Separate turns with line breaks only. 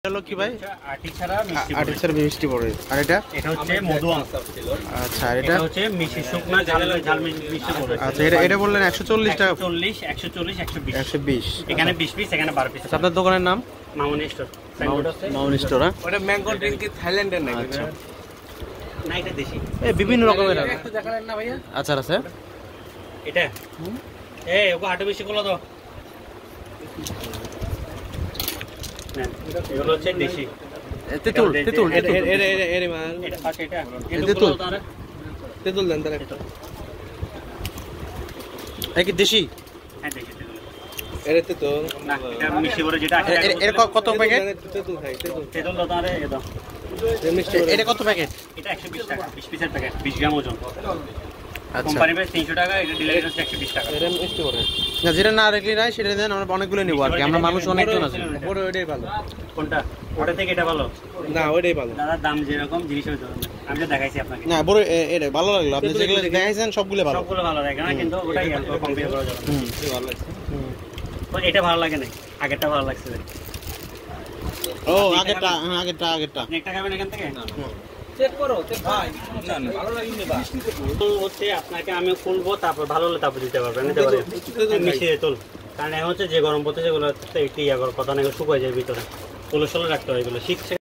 হলো কি ভাই?
আটি ছাড়া
মিষ্টি পড়ে। আর এটা
হচ্ছে মধু আম।
আচ্ছা, আর এটা
হচ্ছে মিষ্টি শুকনা ঝাল মিষ্টি পড়ে।
আচ্ছা, এটা বললেন 140 টাকা।
140 120
120।
এখানে 20 পিস, এখানে 12 পিস।
আপনার দোকানের নাম?
মামুনি স্টোর।
মামুনি স্টোর।
ওটা ম্যাঙ্গো ড্রিঙ্ক কি থাইল্যান্ডের নাকি?
আচ্ছা,
না এটা দেশি।
এই বিভিন্ন রকমের
একটু দেখালেন না ভাইয়া?
আচার আছে।
এটা ওকে হাটে বেশি গুলো দাও। না এগুলো হচ্ছে দেশি।
তেঁতুল
এর মাল
এটা পাশে এটা
তেঁতুল।
তেঁতুল দেন তাহলে।
কি দেশি?
হ্যাঁ দেশি তেঁতুল।
এর তেঁতুল
না এটা মিষ্টি করে যেটা আছে।
এর কত প্যাকেট?
তেঁতুল খাই তেঁতুল।
তেঁতুল দাও তারে এ দাও।
মিষ্টি
এটা কত প্যাকেট?
এটা 120 টাকা 20 পিসের প্যাকেট 20 গ্রাম ওজন।
আচ্ছা,
কোম্পানি প্রাইস 300 টাকা, এটা ডিলার হচ্ছে 120 টাকা।
এর মিষ্টি করে।
না, যেটা না রেখলি নাই সেটা দেন, আমরা অনেকগুলো নিব আর কি। আমরা মানুষ অনেকজন আছে।
বড় ওইটাই ভালো।
কোনটা? ওটা থেকে এটা ভালো।
না ওইটাই ভালো।
দাদা দাম যেরকম জিনিস হইতো আমি তো দেখাইছি আপনাকে।
না বড় এটা ভালো লাগলো। আপনি যেগুলো দেখাইছেন সবগুলো ভালো।
সবগুলো ভালো লাগে না, কিন্তু ওটাই কম্পেয়ার করা যাবে।
ভালো লাগছে।
তো এটা ভালো লাগে না, আগেরটা ভালো লাগছে।
ও আগেরটা, হ্যাঁ আগেরটা।
আপনি একটা খাবেন এখান থেকে?
চেক করো চেক ভাই। না না ভালো লাগেনি বা।
তো হচ্ছে আপনাকে আমি খুলবো, তারপর ভালো হলে তারপর দিতে পারবেন, নিতে পারবেন। মিশিয়ে তুল, কারণ এখন হচ্ছে যে গরম পড়তে যেগুলো একটু কথা না শুকায় যায় ভিতরে, তুলো রাখতে হয় এগুলো। 6